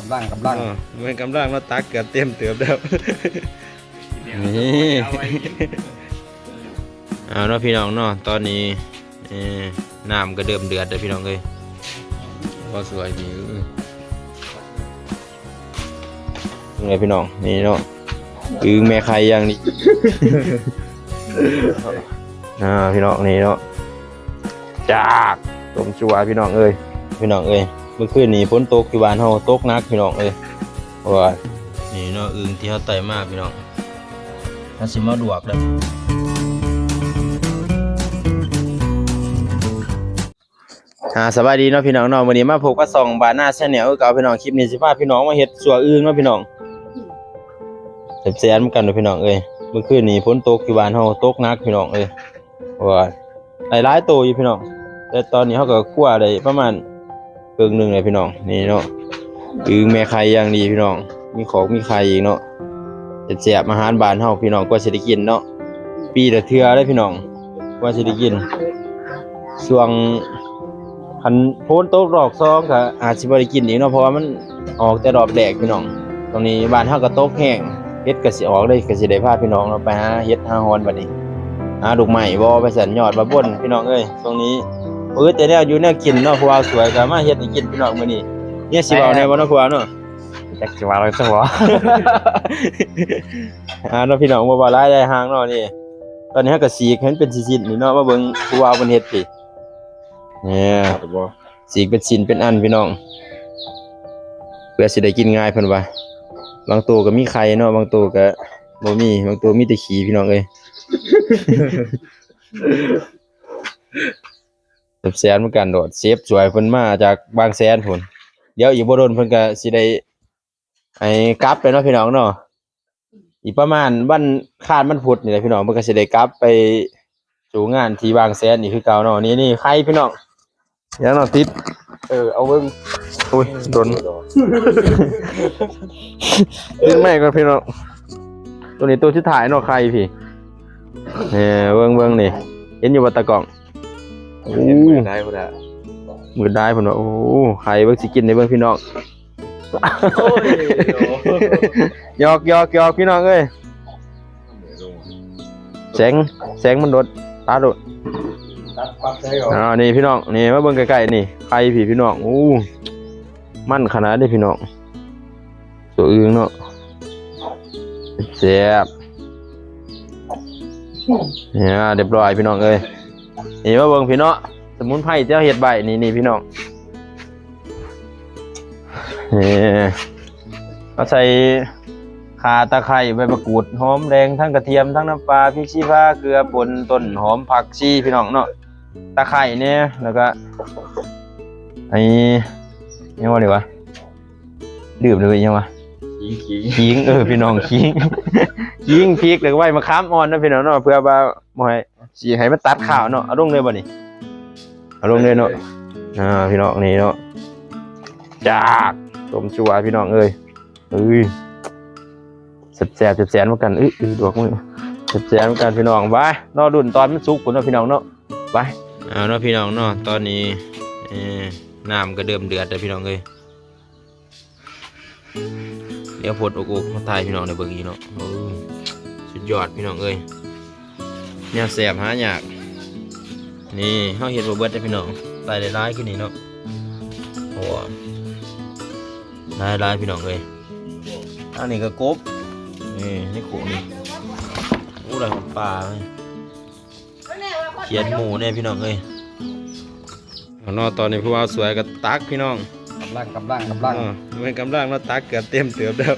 ำลังมันกำลังเราตักเกือบเต็มเติบแล้วนี่เอาเนาะพี่น้องเนาะตอนนี้น้ำก็เดือดเลยพี่น้องเลยก็สวยดียังไงพี่น้องนี่เนาะแม่ไข่ย่างนี้พี่น้องนี่เนาะจากต้มชัวพี่น้องเอ้ยเมื่อคืนนี้ฝนตกที่บ้านเฮาตกหนักพี่น้องเอ้ยว่านี่เนาะที่เฮาไต่มากพี่น้องถ้าสิมาลวกแล้วสวัสดีเนาะพี่น้องเนาะวันนี้มาพบกับ2บาน่าแชนแนลกับพี่น้องคลิปนี้สิพาพี่น้องมาเฮ็ดสัวอึ่งเนาะพี่น้องแซ่บๆเหมือนกันเนาะพี่น้องเอ้ยเมื่อคืนนี้ฝนตกที่บ้านเฮาตกหนักพี่น้องเอ้ยว่าหลายๆตัวอยู่พี่น้องแต่ตอนนี้เฮาก็คั่วได้ประมาณครึ่งนึงเลยพี่น้องนี่เนาะแม่ไข่อย่างดีพี่น้องมีของมีไข่อีกเนาะแซ่บๆอาหารบ้านเฮาพี่น้องก็สิได้กินเนาะปีละเทื่อเด้พี่น้องว่าสิได้กินช่วงคันโพนโต๊ะดอกซองก็อาจสิบ่ได้กินอีกเนาะเพราะว่ามันออกแต่ดอกแรกพี่น้องตรงนี้บ้านเฮาก็ตกแห้งเฮ็ดก็สิออกเลยก็สิได้พาพี่น้องเราไปหาเฮ็ดหาฮอนบัดนี้หาดอกไม้บ่ไปสันยอดบ่บ่นพี่น้องเอ้ยตรงนี้แต่แนวอยู่แนวกินเนาะผู้ว่าสวยก็มาเฮ็ดให้กินพี่น้องมื้อนี้เนี่ยสิเว้าแน่บ่เนาะผู้ว่าเนาะจักสิว่าอะไรซะบ่เนาะพี่น้องบ่ว่าหลายได้ห่างเนาะนี่ตอนนี้เฮาก็สีกเห็นเป็นชิ้นๆนี่เนาะมาเบิ่งผู้ว่าเพิ่นเฮ็ดพี่เนี่ยสีกเป็นชิ้นเป็นอันพี่น้องเพื่อสิได้กินง่ายเพิ่นว่าบางตัวก็มีไข่เนาะบางตัวก็บ่มีบางตัวมีแต่ขี้พี่น้องเอ้ยแสนเหมือนกันโดดเซฟสวยเพิ่นมาจากบางแสนพุ่นเดี๋ยวอีกบ่โดนเพิ่นก็สิได้กลับไปเนาะพี่น้องเนาะอีกประมาณวันคาดมันพุธนี่แหละพี่น้องเพิ่นก็สิได้กลับไปสู่งานที่บางแสนนี่คือเก่าเนาะนี่ไข่พี่น้องยังเนาะติดเอาเบิ่งโอ้ยโดนดึงแม่ก่อนพี่น้องตัวนี้ตัวสุดท้ายเนาะไข่พี่เบิ่งนี่เห็นอยู่บ่ตะกล้องโอ้ได้พุ่นน่ะมือได้พุ่นว่าโอ้ไข่เบิ่งสิกินได้เบิ่งพี่น้องหยอกพี่น้องเอ้ยแสงมันโดดตาโดดนี่พี่น้องนี่มาเบิ่งใกล้ๆนี่ไข่พี่น้องโอ้มันขนาดนี้พี่น้องตัวอึ่งเนาะแซ่บเนี่ยเรียบร้อยพี่น้องเอ้ยนี่มาเบิ่งพี่น้องสมุนไพรเจ้าเห็ดใบนี่พี่น้องเอาใส่ข่าตะไคร้ใบมะกรูดหอมแดงทั้งกระเทียมทั้งน้ำปลาพริกชี้ฟ้าเกลือป่นต้นหอมผักชีพี่น้องเนาะตะไคร้เนี่ยแล้วก็นี่ว่าดีวะดื่มเลยยังวะขิงพี่น้องขิงพริกแล้วก็ใบมะขามอ่อนนะพี่น้องเนาะเพื่อว่าบ่ให้สิให้มันตัดข้าวเนาะเอาลงเลยบ่นี่เอาลงเลยเนาะพี่น้องนี่เนาะจากต้มชัวพี่น้องเอ้ยแซ่บเหมือนกันดอกมือแซ่บเหมือนกันพี่น้องไปรอดุนตอนมันสุกพุ่นเนาะพี่น้องเนาะไปเอาเนาะพี่น้องเนาะตอนนี้น้ำก็เดือดเลยพี่น้องเอ้ยเดี๋ยวพดอกมาถ่ายพี่น้องในเบิ่งอีเนาะสุดยอดพี่น้องเอ้ยเนี่ยแซ่บหายากนี่เฮาเฮ็ดบ่เบิดเด้อพี่น้องตายหลายๆขึ้นนี่เนาะโอ้หลายพี่น้องเอ้ยอันนี้ก็กบนี่โขนี่โอ้ได้ของปลาเขียนหมูเนี่ยพี่น้องเอ้ยเนาะตอนนี้ผู้ว่าสวยก็ตักพี่น้องกำลังมันกำลังเราตักเกือบเต็มเติบแล้ว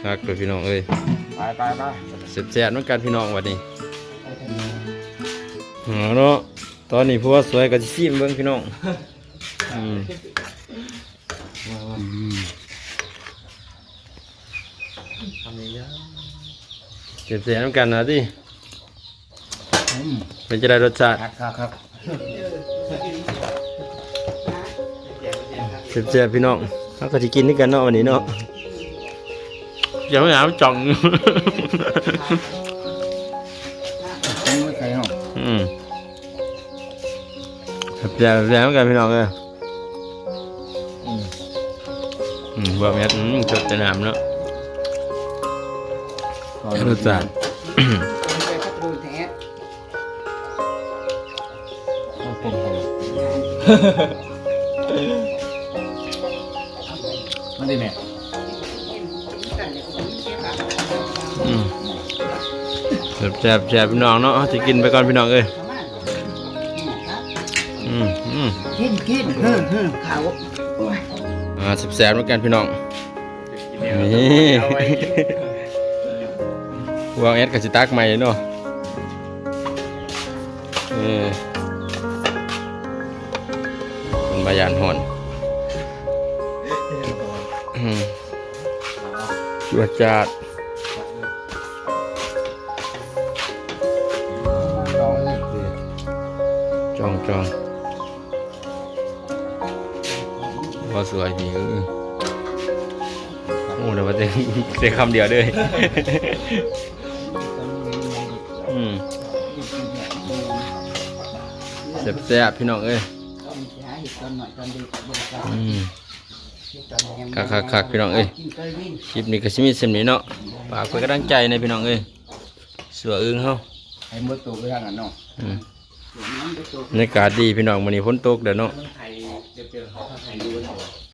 ตักเลยพี่น้องเอ้ยไปแซ่บๆเหมือนกันพี่น้องวันนี้เนาะตอนนี้ผู้ว่าสวยก็จะชิมเบิ่งพี่น้องแซ่บๆเหมือนกันนะที่เป็นจะได้รสชาติครับแซ่บๆพี่น้องเขาก็จะกินด้วยกันเนาะวันนี้เนาะยังไม่หาจ่องแ แซ่บเหมือนกันพี่น้องเอ้ยบ่แม่นจดแต่น้ำเนาะรสชาติ มันดีไหม แซ่บพี่น้องเนาะจะกินไปก่อนพี่น้องเอ้ยกินเขา แซ่บเหมือนกันพี่น้องนี่วางแอดกับสิตักใหม่เนาะเป็นบายานหอนจวดจาดจองพอสวยดีโอ้เดี๋ยวมาเจอคำเดียวด้วยแซ่บพี่น้องเอ้ยคักพี่น้องเอ้ยคลิปนี้ก็สิมีเส้นนี้เนาะฝากเป็นกำลังใจในพี่น้องเอ้ยเสืออึ้งเฮา ให้มดตัวไปทางนั้นเนาะ บรรยากาศดีพี่น้องวันนี้ฝนตกเด้อเนาะ ไทยเดี๋ยวเขาไทยดู